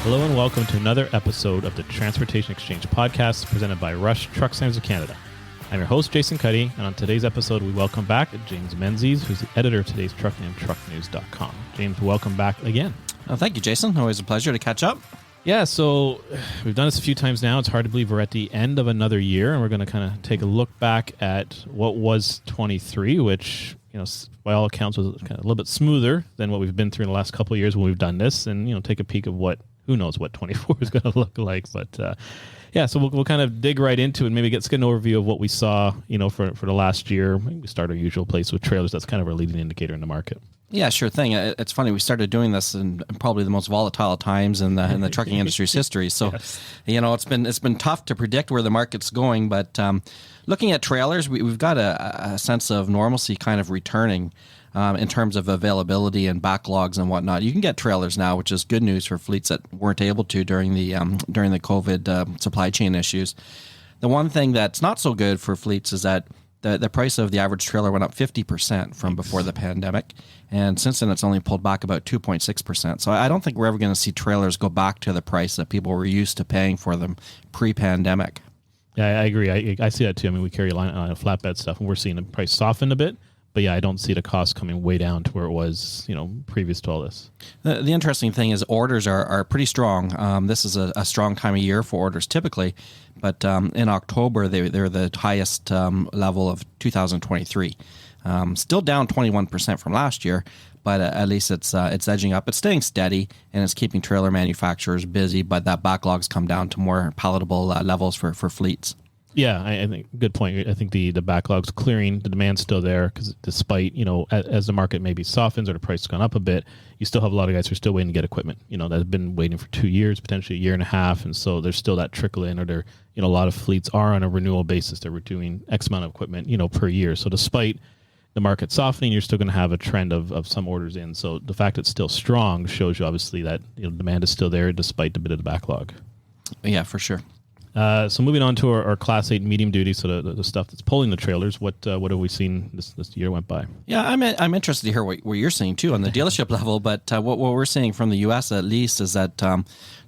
Hello and welcome to another episode of the Transportation Exchange podcast presented by Rush Truck Centers of Canada. I'm your host, Jason Cuddy, and on today's episode, we welcome back James Menzies, who's the editor of today's truck and trucknews.com. James, welcome back again. Thank you, Jason. Always a pleasure to catch up. Yeah, so we've done this a few times now. It's hard to believe we're at the end of another year, and we're going to kind of take a look back at what was 23, which, you know, by all accounts was kind of a little bit smoother than what we've been through in the last couple of years when we've done this, and, you know, take a peek of what, who knows what 24 is going to look like. But yeah, so we'll kind of dig right into it and maybe get an overview of what we saw, you know, for the last year. Maybe we start our usual place with trailers. That's kind of our leading indicator in the market. Yeah, sure thing. It's funny. We started doing this in probably the most volatile times in the trucking industry's history. So, yes. You know, it's been tough to predict where the market's going. But looking at trailers, we've got a sense of normalcy kind of returning in terms of availability and backlogs and whatnot. You can get trailers now, which is good news for fleets that weren't able to during the COVID supply chain issues. The one thing that's not so good for fleets is that the price of the average trailer went up 50% from before the pandemic. And since then, it's only pulled back about 2.6%. So I don't think we're ever going to see trailers go back to the price that people were used to paying for them pre-pandemic. Yeah, I agree. I see that too. I mean, we carry a line on flatbed stuff, and we're seeing the price soften a bit. But yeah, I don't see the cost coming way down to where it was, you know, previous to all this. The interesting thing is orders are pretty strong. This is a strong time of year for orders typically, but in October they're the highest level of 2023. Still down 21% from last year, but at least it's edging up. It's staying steady and it's keeping trailer manufacturers busy. But that backlog's come down to more palatable levels for fleets. Yeah, I think good point. I think the backlog's clearing, the demand's still there because despite, you know, as the market maybe softens or the price has gone up a bit, you still have a lot of guys who are still waiting to get equipment, you know, that have been waiting for 2 years, potentially a year and a half. And so there's still that trickle in, or they're, you know, a lot of fleets are on a renewal basis. They're doing X amount of equipment, you know, per year. So despite the market softening, you're still going to have a trend of some orders in. So the fact it's still strong shows you obviously that, you know, demand is still there despite a bit of the backlog. Yeah, for sure. So moving on to our Class 8 medium duty, so the stuff that's pulling the trailers, what have we seen this year went by? Yeah, I'm interested to hear what you're seeing too on the dealership level, but what we're seeing from the U.S. at least is that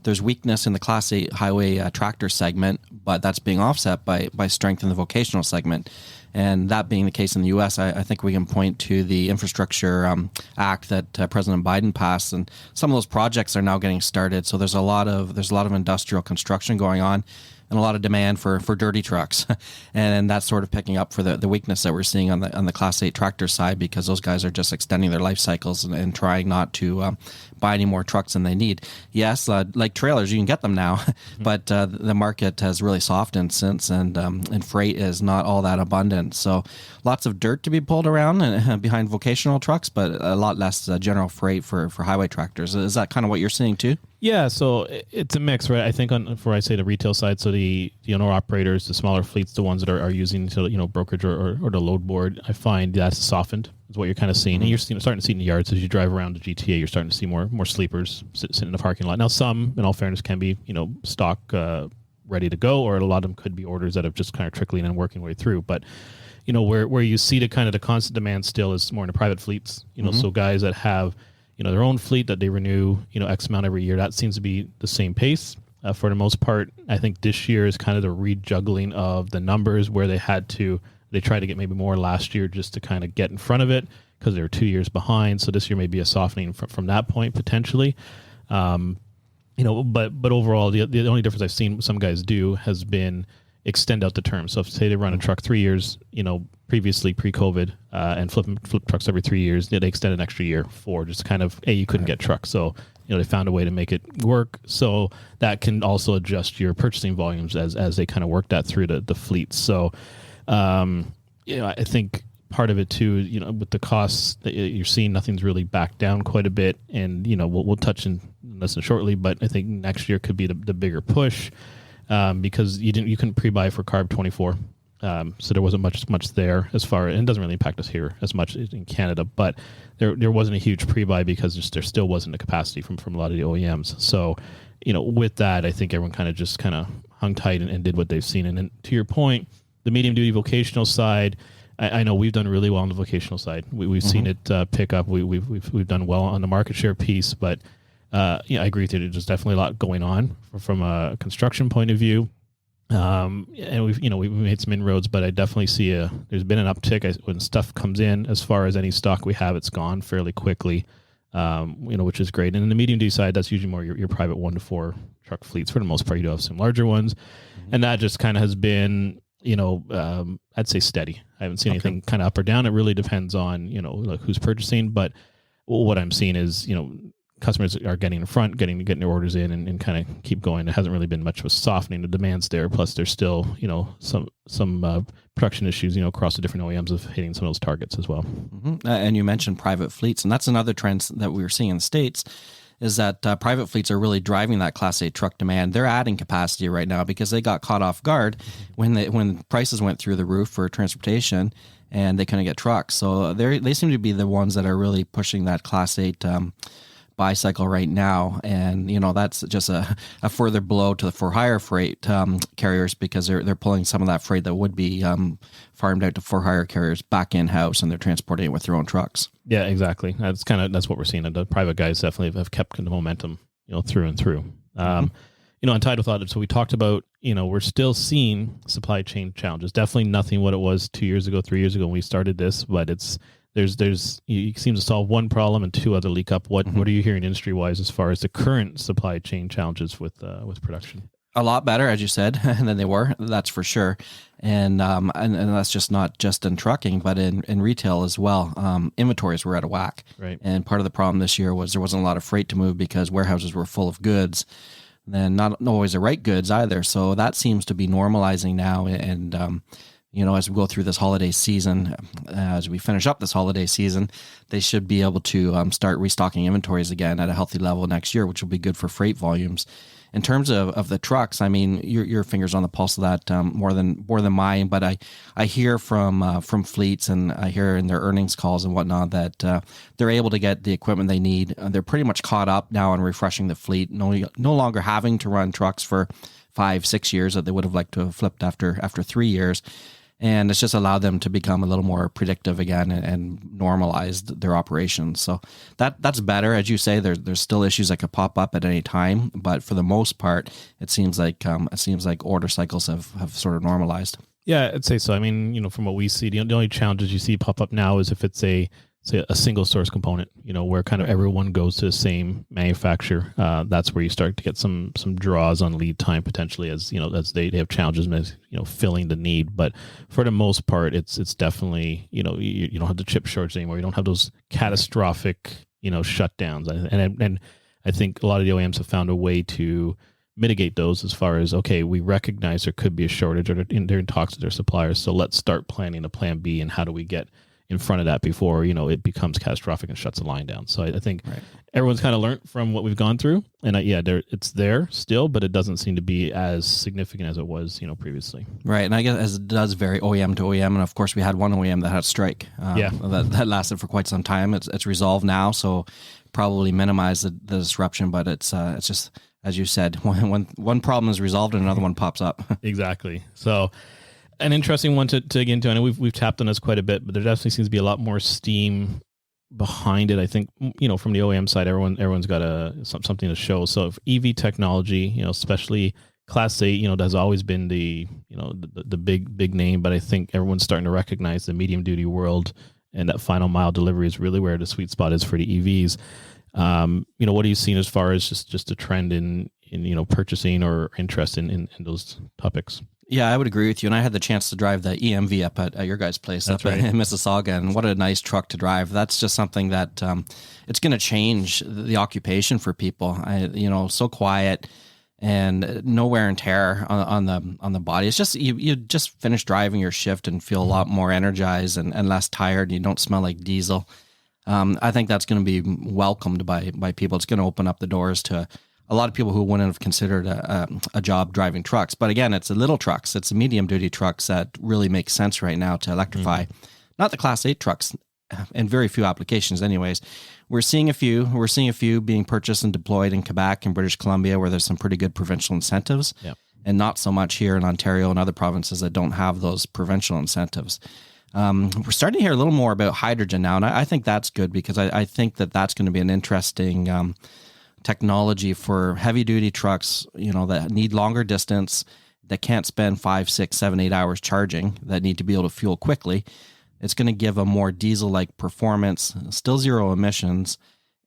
there's weakness in the Class 8 highway tractor segment, but that's being offset by strength in the vocational segment. And that being the case in the U.S., I think we can point to the Infrastructure Act that President Biden passed, and some of those projects are now getting started. So there's a lot of industrial construction going on, and a lot of demand for dirty trucks, and that's sort of picking up for the weakness that we're seeing on the Class 8 tractor side, because those guys are just extending their life cycles and trying not to buy any more trucks than they need. Yes, like trailers, you can get them now, but the market has really softened since, and freight is not all that abundant. So lots of dirt to be pulled around behind vocational trucks, but a lot less general freight for highway tractors. Is that kind of what you're seeing too? Yeah, so it's a mix, right? I think for I say the retail side, so the owner operators, the smaller fleets, the ones that are using, so, you know, brokerage or the load board, I find that's softened is what you're kind of seeing. Mm-hmm. And you're starting to see in the yards as you drive around the GTA, you're starting to see more sleepers sitting in the parking lot. Now, some, in all fairness, can be, you know, stock ready to go, or a lot of them could be orders that have just kind of trickling and working way through. But, you know, where you see the kind of the constant demand still is more in the private fleets, you know, so guys that have, you know, their own fleet that they renew, you know, X amount every year. That seems to be the same pace for the most part. I think this year is kind of the rejuggling of the numbers where they tried to get maybe more last year just to kind of get in front of it because they were 2 years behind. So this year may be a softening from that point potentially. You know, but overall, the only difference I've seen some guys do has been extend out the term. So if say they run a truck 3 years, you know, previously pre-COVID, and flip trucks every 3 years, they extend an extra year for just kind of, you couldn't get trucks. So, you know, they found a way to make it work. So that can also adjust your purchasing volumes as they kind of work that through the fleet. So, you know, I think part of it too, you know, with the costs that you're seeing, nothing's really backed down quite a bit. And, you know, we'll touch on this shortly, but I think next year could be the bigger push, because you couldn't pre-buy for CARB 24. So there wasn't much there as far, and it doesn't really impact us here as much in Canada, but there wasn't a huge pre-buy because there still wasn't a capacity from a lot of the OEMs. So, you know, with that, I think everyone kind of hung tight and did what they've seen. And then to your point, the medium duty vocational side, I know we've done really well on the vocational side. We've seen it pick up. We've done well on the market share piece, but I agree with you. There's definitely a lot going on from a construction point of view. And we've made some inroads, but I definitely see there's been an uptick when stuff comes in. As far as any stock we have, it's gone fairly quickly, which is great. And in the medium duty side, that's usually more your private 1 to 4 truck fleets. For the most part, you do have some larger ones, and that just kind of has been, I'd say steady. I haven't seen anything kind of up or down. It really depends on, like who's purchasing, but what I'm seeing is, customers are getting in front, getting their orders in, and kind of keep going. There hasn't really been much of a softening. The demand's there. Plus, there's still some production issues across the different OEMs of hitting some of those targets as well. Mm-hmm. And you mentioned private fleets, and that's another trend that we were seeing in the States. Is that private fleets are really driving that Class 8 truck demand. They're adding capacity right now because they got caught off guard when prices went through the roof for transportation and they couldn't get trucks. So they seem to be the ones that are really pushing that Class 8 bicycle right now, and that's just a further blow to the for-hire freight carriers, because they're pulling some of that freight that would be farmed out to for-hire carriers back in-house, and they're transporting it with their own trucks. Yeah, exactly. That's what we're seeing. The private guys definitely have kept the momentum, through and through. On Tide with Audit, so we talked about, we're still seeing supply chain challenges. Definitely nothing what it was 2 years ago, 3 years ago when we started this, but you seem to solve one problem and 2 other leak up. What are you hearing industry wise as far as the current supply chain challenges with production? A lot better, as you said, than they were. That's for sure, and that's just not just in trucking, but in retail as well. Inventories were out of whack, right? And part of the problem this year was there wasn't a lot of freight to move because warehouses were full of goods, and not always the right goods either. So that seems to be normalizing now, and as we go through this holiday season, as we finish up this holiday season, they should be able to start restocking inventories again at a healthy level next year, which will be good for freight volumes. In terms of the trucks, I mean, your fingers on the pulse of that more than mine. But I hear from fleets, and I hear in their earnings calls and whatnot that they're able to get the equipment they need. They're pretty much caught up now on refreshing the fleet. No longer having to run trucks for 5-6 years that they would have liked to have flipped after 3 years. And it's just allowed them to become a little more predictive again and normalized their operations. So that's better. As you say, there's still issues that could pop up at any time, but for the most part, it seems like order cycles have sort of normalized. Yeah, I'd say so. I mean, from what we see, the only challenges you see pop up now is if it's a single source component, where kind of everyone goes to the same manufacturer. That's where you start to get some draws on lead time potentially, as as they have challenges with filling the need. But for the most part, it's definitely you don't have the chip shortage anymore. You don't have those catastrophic shutdowns, and I think a lot of the OEMs have found a way to mitigate those, as far as, okay, we recognize there could be a shortage, or they're in talks with their suppliers, so let's start planning a plan B, and how do we get in front of that before it becomes catastrophic and shuts the line down. So I think everyone's kind of learned from what we've gone through, and it's there still, but it doesn't seem to be as significant as it was previously. Right, and I guess as it does vary OEM to OEM, and of course we had one OEM that had a strike. That lasted for quite some time. It's resolved now, so probably minimize the disruption, but it's just, as you said, when one problem is resolved and another one pops up. Exactly. So an interesting one to get into. I know we've tapped on this quite a bit, but there definitely seems to be a lot more steam behind it. I think from the OEM side, everyone's got something to show. So if EV technology, especially Class 8, has always been the big name, but I think everyone's starting to recognize the medium duty world, and that final mile delivery is really where the sweet spot is for the EVs. What are you seeing as far as just a trend in purchasing or interest in those topics? Yeah, I would agree with you. And I had the chance to drive the EMV up at your guys' place in Mississauga, and what a nice truck to drive. That's just something that it's going to change the occupation for people. So quiet and no wear and tear on the body. It's just you just finish driving your shift and feel a lot more energized and less tired. You don't smell like diesel. I think that's going to be welcomed by people. It's going to open up the doors to a lot of people who wouldn't have considered a job driving trucks. But again, it's the little trucks, it's the medium duty trucks that really make sense right now to electrify. Not the Class 8 trucks, in very few applications anyways. We're seeing a few being purchased and deployed in Quebec and British Columbia, where there's some pretty good provincial incentives, and not so much here in Ontario and other provinces that don't have those provincial incentives. We're starting to hear a little more about hydrogen now, and I think that's good, because I think that's going to be an interesting technology for heavy duty trucks, that need longer distance, that can't spend 5, 6, 7, 8 hours charging, that need to be able to fuel quickly. It's going to give a more diesel-like performance, still zero emissions.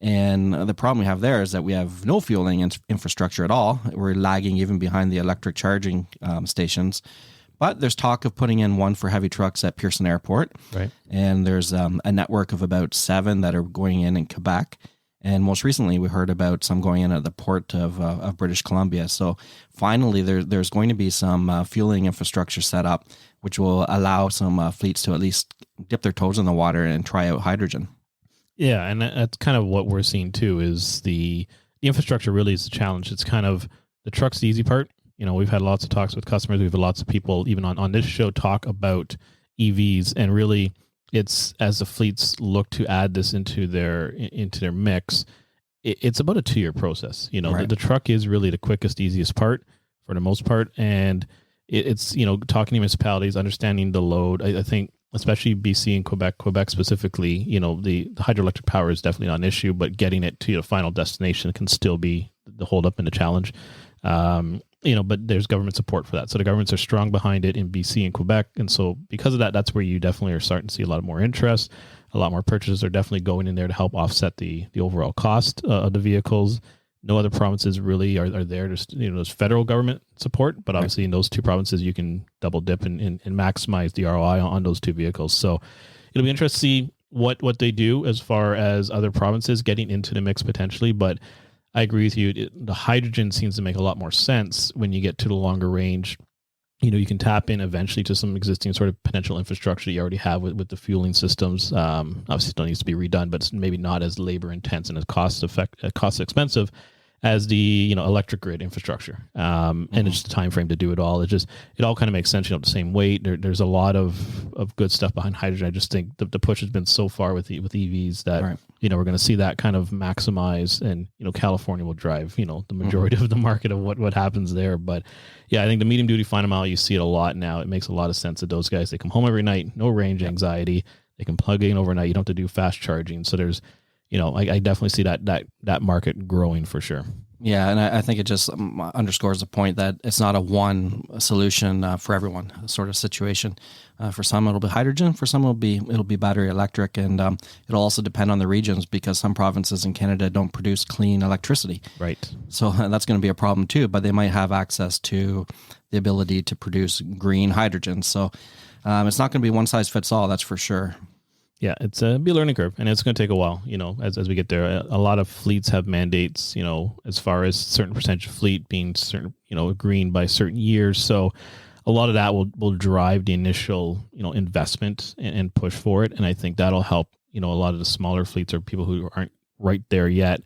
And the problem we have there is that we have no fueling infrastructure at all. We're lagging even behind the electric charging stations. But there's talk of putting in one for heavy trucks at Pearson Airport. Right. And there's a network of about 7 that are going in Quebec. And most recently, we heard about some going in at the port of British Columbia. So finally, there's going to be some fueling infrastructure set up, which will allow some fleets to at least dip their toes in the water and try out hydrogen. Yeah, and that's kind of what we're seeing too. Is the infrastructure really is the challenge. It's kind of the truck's the easy part. We've had lots of talks with customers. We've had lots of people, even on this show, talk about EVs, and really, it's as the fleets look to add this into their mix, it's about a 2-year process. Right. The truck is really the quickest, easiest part for the most part, and it's talking to municipalities, understanding the load. I think especially BC and Quebec specifically, the hydroelectric power is definitely not an issue, but getting it to the final destination can still be the hold up and the challenge. But there's government support for that. So the governments are strong behind it in BC and Quebec. And so because of that, that's where you definitely are starting to see a lot more interest. A lot more purchases are definitely going in there to help offset the overall cost of the vehicles. No other provinces really are there. Just, there's federal government support, but obviously in those 2 provinces, you can double dip and maximize the ROI on those 2 vehicles. So it'll be interesting to see what they do as far as other provinces getting into the mix potentially. But I agree with you. The hydrogen seems to make a lot more sense when you get to the longer range. You can tap in eventually to some existing sort of potential infrastructure that you already have with the fueling systems. Obviously, it still needs to be redone, but it's maybe not as labor intense and as cost expensive as the electric grid infrastructure. And it's just the time frame to do it all. It all kind of makes sense. The same weight. There's a lot of good stuff behind hydrogen. I just think the push has been so far with EVs that Right. We're going to see that kind of maximize, and California will drive the majority of the market of what happens there. But yeah, I think the medium duty final mile, you see it a lot now. It makes a lot of sense that those guys, they come home every night, no range anxiety. They can plug in overnight. You don't have to do fast charging. So there's I definitely see that market growing for sure. Yeah, and I think it just underscores the point that it's not a one solution for everyone sort of situation. For some, it'll be hydrogen. For some, it'll be battery electric, and it'll also depend on the regions because some provinces in Canada don't produce clean electricity. Right. So that's going to be a problem too. But they might have access to the ability to produce green hydrogen. So it's not going to be one size fits all. That's for sure. Yeah, it's be a learning curve, and it's going to take a while. As we get there, a lot of fleets have mandates. As far as certain percentage of fleet being certain, green by certain years. So a lot of that will drive the initial, investment and push for it. And I think that'll help. A lot of the smaller fleets or people who aren't right there yet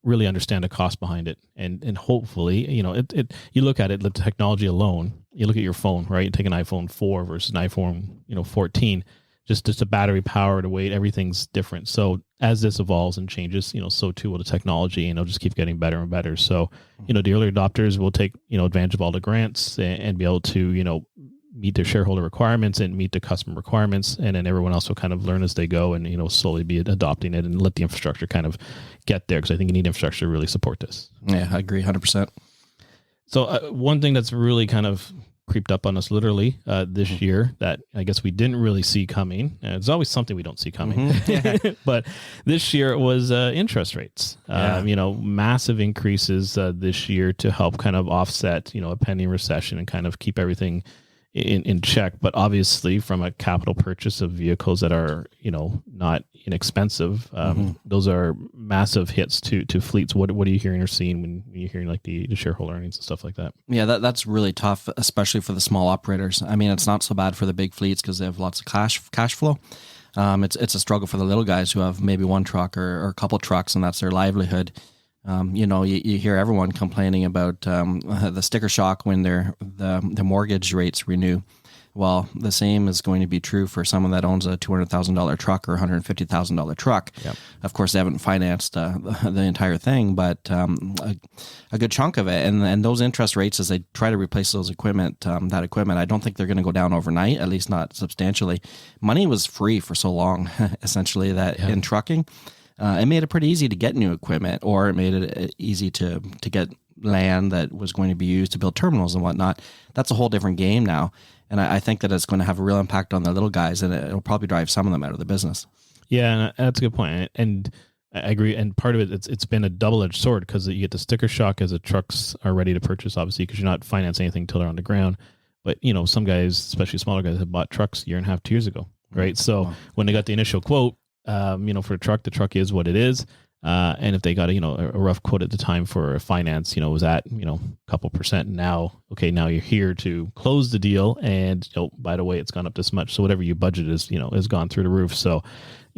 really understand the cost behind it, and hopefully, you look at it, the technology alone. You look at your phone, right? You take an iPhone 4 versus an iPhone, 14. Just the battery power, the weight, everything's different. So as this evolves and changes, so too will the technology, and it'll just keep getting better and better. So, the early adopters will take, advantage of all the grants and be able to, meet their shareholder requirements and meet the customer requirements. And then everyone else will kind of learn as they go and, slowly be adopting it and let the infrastructure kind of get there. Because I think you need infrastructure to really support this. Yeah, I agree 100%. So one thing that's really kind of creeped up on us literally this year that I guess we didn't really see coming. It's always something we don't see coming. But this year it was interest rates. Massive increases this year to help kind of offset, a pending recession and kind of keep everything in check. But obviously from a capital purchase of vehicles that are, not inexpensive, those are massive hits to fleets. What are you hearing or seeing when you're hearing like the shareholder earnings and stuff like that? Yeah, that's really tough, especially for the small operators. I mean, it's not so bad for the big fleets because they have lots of cash flow. It's a struggle for the little guys who have maybe one truck or a couple trucks, and that's their livelihood. You hear everyone complaining about the sticker shock when the mortgage rates renew. Well, the same is going to be true for someone that owns a $200,000 truck or $150,000 truck. Yep. Of course, they haven't financed the entire thing, but a good chunk of it. And those interest rates, as they try to replace that equipment, I don't think they're going to go down overnight, at least not substantially. Money was free for so long, essentially, that in trucking. it made it pretty easy to get new equipment, or it made it easy to get land that was going to be used to build terminals and whatnot. That's a whole different game now. And I think that it's going to have a real impact on the little guys, and it'll probably drive some of them out of the business. Yeah, and that's a good point. And I agree. And part of it, it's been a double-edged sword, because you get the sticker shock as the trucks are ready to purchase, obviously, because you're not financing anything until they're on the ground. But, some guys, especially smaller guys, have bought trucks a year and a half, 2 years ago, right? So when they got the initial quote, for the truck is what it is. And if they got a rough quote at the time for finance, it was at, a couple percent. Now you're here to close the deal, and, by the way, it's gone up this much. So whatever you budget is, has gone through the roof. So,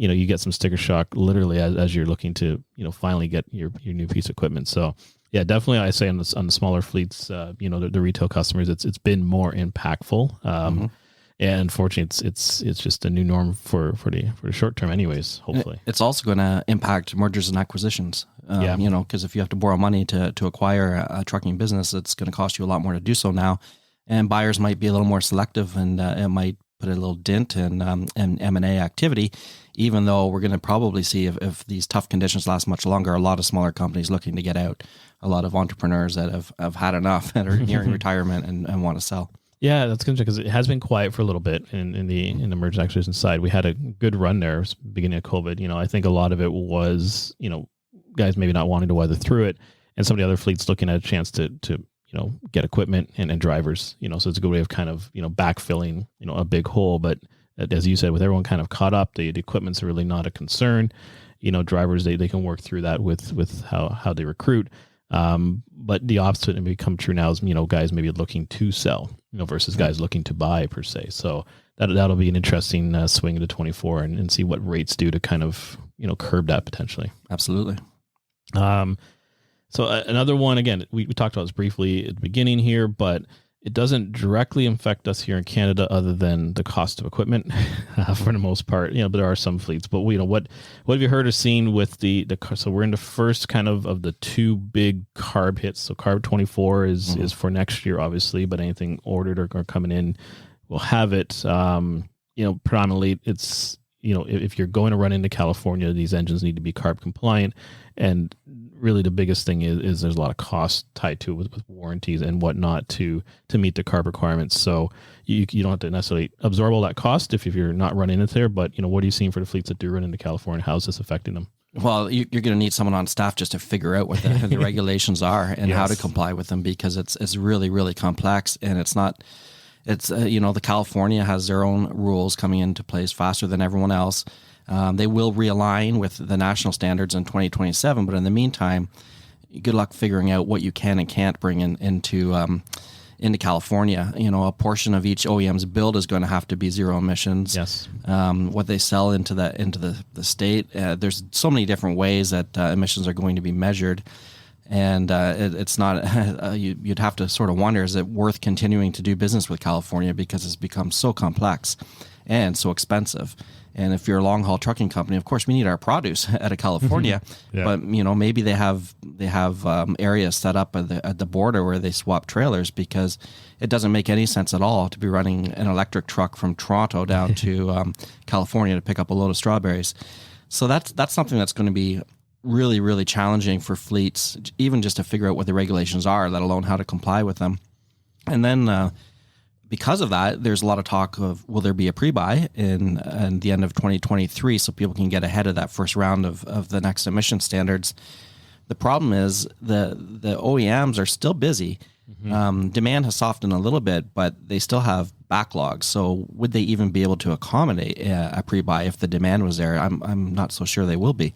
you get some sticker shock literally as you're looking to, finally get your new piece of equipment. So yeah, definitely. I say on the smaller fleets, the retail customers, it's been more impactful. And unfortunately, it's just a new norm for the short term, anyways. Hopefully, it's also going to impact mergers and acquisitions. Because if you have to borrow money to acquire a trucking business, it's going to cost you a lot more to do so now, and buyers might be a little more selective, and it might put a little dent in M&A activity. Even though we're going to probably see, if these tough conditions last much longer, a lot of smaller companies looking to get out, a lot of entrepreneurs that have had enough and are nearing retirement and want to sell. Yeah, that's good, because it has been quiet for a little bit in the merger acquisition side. We had a good run there beginning of COVID. I think a lot of it was, guys maybe not wanting to weather through it, and some of the other fleets looking at a chance to get equipment and drivers. So it's a good way of kind of backfilling a big hole. But as you said, with everyone kind of caught up, the equipment's really not a concern. Drivers they can work through that with how they recruit. But the opposite may become true now is, guys maybe looking to sell, versus guys looking to buy per se. So that'll be an interesting swing into 24 and see what rates do to kind of, curb that potentially. Absolutely. So another one, again, we talked about this briefly at the beginning here, but it doesn't directly affect us here in Canada other than the cost of equipment for the most part, but there are some fleets. But what have you heard or seen with the so we're in the first kind of the two big CARB hits. So CARB 24 is for next year, obviously, but anything ordered or coming in will have it. Predominantly it's, if you're going to run into California, these engines need to be CARB compliant. And really the biggest thing is there's a lot of cost tied to it with warranties and whatnot to meet the CARB requirements. So you don't have to necessarily absorb all that cost if you're not running it there. But, what are you seeing for the fleets that do run into California? How is this affecting them? Well, you're going to need someone on staff just to figure out what the regulations are and how to comply with them, because it's really, really complex, and it's not. It's the California has their own rules coming into place faster than everyone else. They will realign with the national standards in 2027, but in the meantime, good luck figuring out what you can and can't bring into California. A portion of each OEM's build is going to have to be zero emissions. Yes. What they sell into the state, there's so many different ways that emissions are going to be measured. And it's not, you'd have to sort of wonder, is it worth continuing to do business with California, because it's become so complex and so expensive. And if you're a long haul trucking company, of course we need our produce out of California, but maybe they have areas set up at the border where they swap trailers, because it doesn't make any sense at all to be running an electric truck from Toronto down to California to pick up a load of strawberries. So that's something that's going to be really, really challenging for fleets, even just to figure out what the regulations are, let alone how to comply with them. And then because of that, there's a lot of talk of, will there be a pre-buy in the end of 2023 so people can get ahead of that first round of the next emission standards. The problem is the OEMs are still busy. Demand has softened a little bit, but they still have backlogs. So would they even be able to accommodate a pre-buy if the demand was there? I'm not so sure they will be.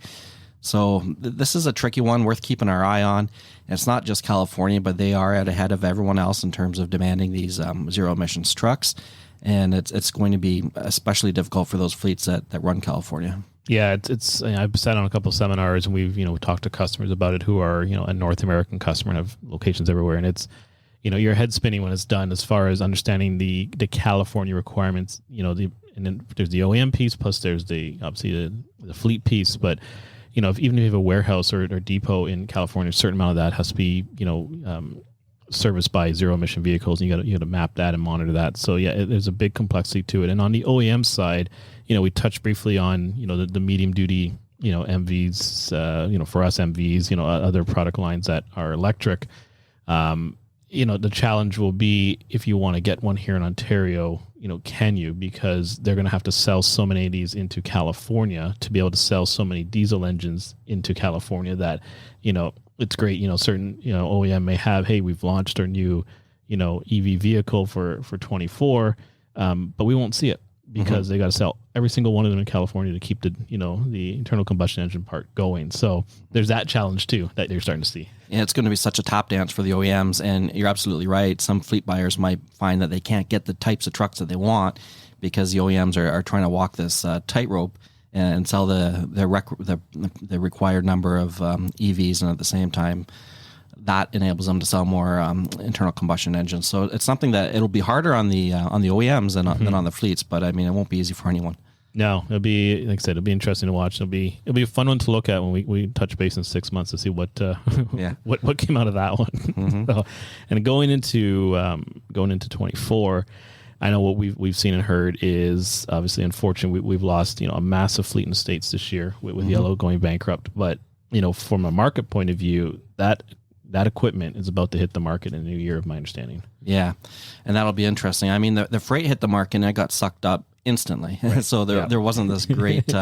So this is a tricky one worth keeping our eye on. And it's not just California, but they are out ahead of everyone else in terms of demanding these zero emissions trucks. And it's going to be especially difficult for those fleets that run California. Yeah, it's I've sat on a couple of seminars, and we've talked to customers about it who are a North American customer and have locations everywhere, and it's your head spinning when it's done as far as understanding the California requirements. And then there's the OEM piece, plus there's obviously the fleet piece, but even if you have a warehouse or depot in California, a certain amount of that has to be, serviced by zero emission vehicles, and you got to map that and monitor that. So yeah, there's a big complexity to it. And on the OEM side, we touched briefly on, the medium duty MVs, for us MVs, other product lines that are electric. The challenge will be if you want to get one here in Ontario, can you? Because they're going to have to sell so many of these into California to be able to sell so many diesel engines into California that, it's great. Certain, OEM may have, hey, we've launched our new, EV vehicle for 24, but we won't see it because they got to sell every single one of them in California to keep the internal combustion engine part going. So there's that challenge too that you're starting to see. Yeah, it's going to be such a tap dance for the OEMs, and you're absolutely right. Some fleet buyers might find that they can't get the types of trucks that they want because the OEMs are trying to walk this tightrope and sell the required number of EVs, and at the same time, that enables them to sell more internal combustion engines. So it's something that it'll be harder on the OEMs than on the fleets, but I mean, it won't be easy for anyone. No, it'll be, like I said, it'll be interesting to watch. It'll be a fun one to look at when we touch base in 6 months to see what what came out of that one. So, and going into 24, I know what we've seen and heard is obviously unfortunate. We've lost a massive fleet in the States this year with Yellow going bankrupt. But from a market point of view, that equipment is about to hit the market in the new year, of my understanding. Yeah, and that'll be interesting. I mean, the freight hit the market and it got sucked up instantly. Right. So there wasn't this great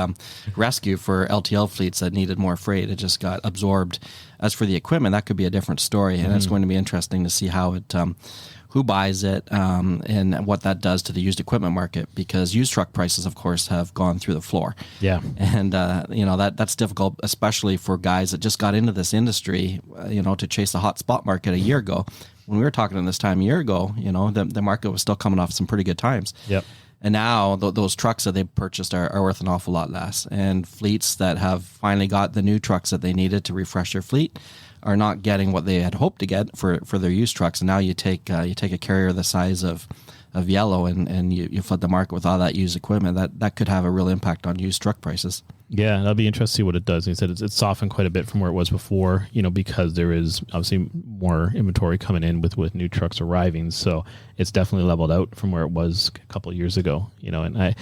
rescue for LTL fleets that needed more freight. It just got absorbed. As for the equipment, that could be a different story, and it's going to be interesting to see how it, who buys it, and what that does to the used equipment market, because used truck prices, of course, have gone through the floor. Yeah, and that's difficult, especially for guys that just got into this industry, to chase the hot spot market a year ago. When we were talking in this time a year ago, the market was still coming off some pretty good times. Yep. And now those trucks that they purchased are worth an awful lot less. And fleets that have finally got the new trucks that they needed to refresh their fleet are not getting what they had hoped to get for their used trucks. And now you take a carrier the size of Yellow and you flood the market with all that used equipment. That could have a real impact on used truck prices. Yeah, that'll be interesting to see what it does. He said it's softened quite a bit from where it was before, because there is obviously more inventory coming in with new trucks arriving. So it's definitely leveled out from where it was a couple of years ago, and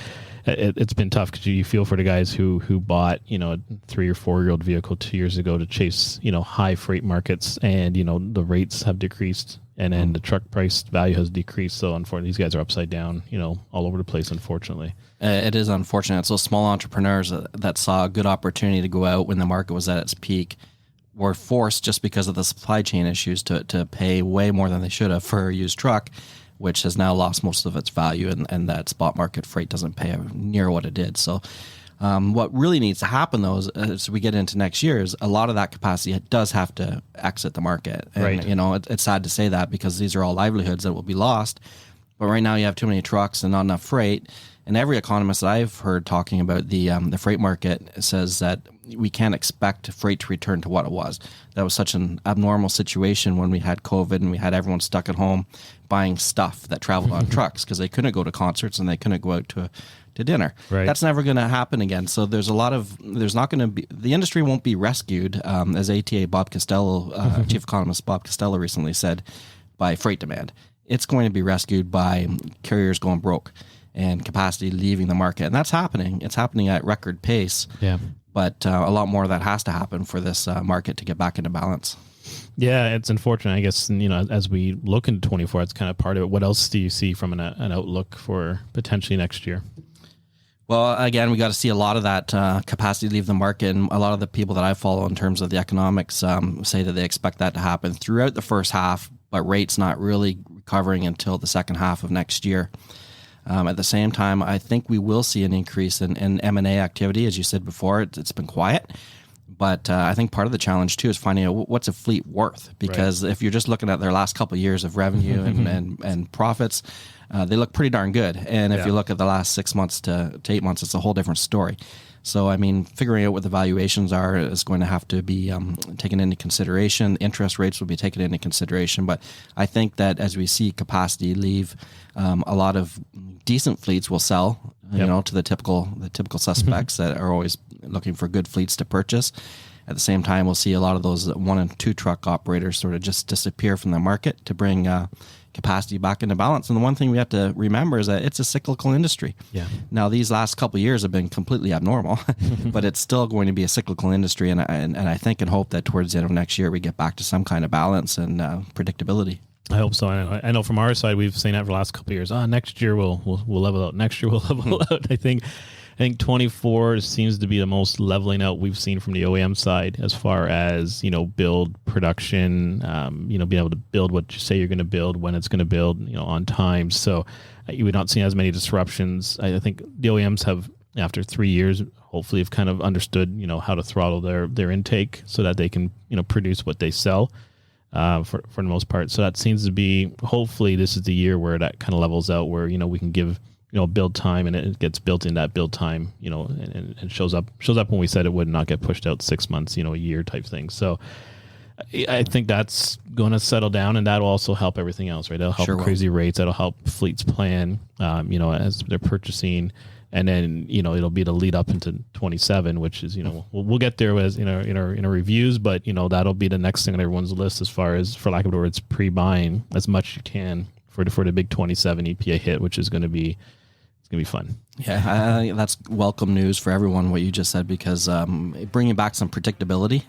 it's been tough because you feel for the guys who bought, a 3 or 4 year old vehicle 2 years ago to chase, high freight markets, and, the rates have decreased. And then the truck price value has decreased. So unfortunately, these guys are upside down, all over the place, unfortunately. It is unfortunate. So small entrepreneurs that saw a good opportunity to go out when the market was at its peak were forced, just because of the supply chain issues, to pay way more than they should have for a used truck, which has now lost most of its value, and that spot market freight doesn't pay near what it did. So what really needs to happen, though, as we get into next year, is a lot of that capacity does have to exit the market. And, right. It's sad to say that, because these are all livelihoods that will be lost. But right now you have too many trucks and not enough freight. And every economist that I've heard talking about the freight market says that we can't expect freight to return to what it was. That was such an abnormal situation when we had COVID and we had everyone stuck at home buying stuff that traveled on trucks because they couldn't go to concerts and they couldn't go out to dinner. Right. That's never going to happen again. So there's not going to be, the industry won't be rescued, as ATA Bob Costello, Chief Economist Bob Costello recently said, by freight demand. It's going to be rescued by carriers going broke and capacity leaving the market. And that's happening. It's happening at record pace. Yeah. But a lot more of that has to happen for this market to get back into balance. Yeah, it's unfortunate. I guess, as we look into 24, it's kind of part of it. What else do you see from an outlook for potentially next year? Well, again, we got to see a lot of that capacity leave the market. And a lot of the people that I follow in terms of the economics say that they expect that to happen throughout the first half, but rates not really recovering until the second half of next year. At the same time, I think we will see an increase in M&A activity. As you said before, it's been quiet. But I think part of the challenge, too, is finding out what's a fleet worth. Because if you're just looking at their last couple of years of revenue and profits, they look pretty darn good. And if you look at the last 6 months to 8 months, it's a whole different story. So, I mean, figuring out what the valuations are is going to have to be taken into consideration. Interest rates will be taken into consideration. But I think that as we see capacity leave, a lot of decent fleets will sell, to the typical suspects that are always looking for good fleets to purchase. At the same time, we'll see a lot of those 1 and 2 truck operators sort of just disappear from the market to bring capacity back into balance. And the one thing we have to remember is that it's a cyclical industry. Yeah. Now, these last couple of years have been completely abnormal, but it's still going to be a cyclical industry. And I think and hope that towards the end of next year, we get back to some kind of balance and predictability. I hope so. I know from our side, we've seen that for the last couple of years. Next year we'll level out. Next year we'll level out. I think 24 seems to be the most leveling out we've seen from the OEM side as far as, build production, being able to build what you say you're going to build, when it's going to build, on time. So we're not seeing as many disruptions. I think the OEMs have, after 3 years, hopefully have kind of understood, how to throttle their intake so that they can, produce what they sell. For the most part. So that seems to be, hopefully this is the year where that kind of levels out, where, we can give, build time, and it gets built in that build time, and shows up when we said it would, not get pushed out 6 months, a year type thing. So I think that's going to settle down, and that'll also help everything else, right? That'll help crazy rates. That'll help fleets plan, as they're purchasing. And then, it'll be the lead up into 27, which is, we'll get there as in our reviews, but, that'll be the next thing on everyone's list as far as, for lack of a word, pre-buying as much as you can for the big 27 EPA hit, which is going to be, it's going to be fun. Yeah, I think that's welcome news for everyone, what you just said, because bringing back some predictability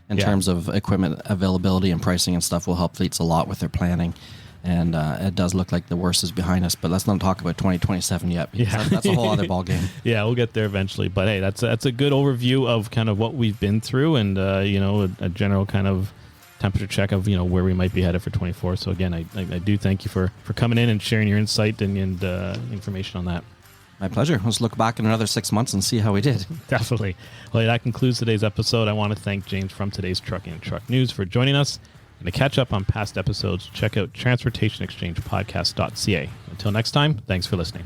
in terms of equipment availability and pricing and stuff will help fleets a lot with their planning. And it does look like the worst is behind us, but let's not talk about 2027 yet, because that's a whole other ballgame. Yeah, we'll get there eventually. But hey, that's a good overview of kind of what we've been through, and a general kind of temperature check of where we might be headed for 24. So again, I do thank you for coming in and sharing your insight and information on that. My pleasure. Let's look back in another 6 months and see how we did. Definitely. Well, that concludes today's episode. I want to thank James from Today's Trucking and Truck News for joining us. And to catch up on past episodes, check out transportationexchangepodcast.ca. Until next time, thanks for listening.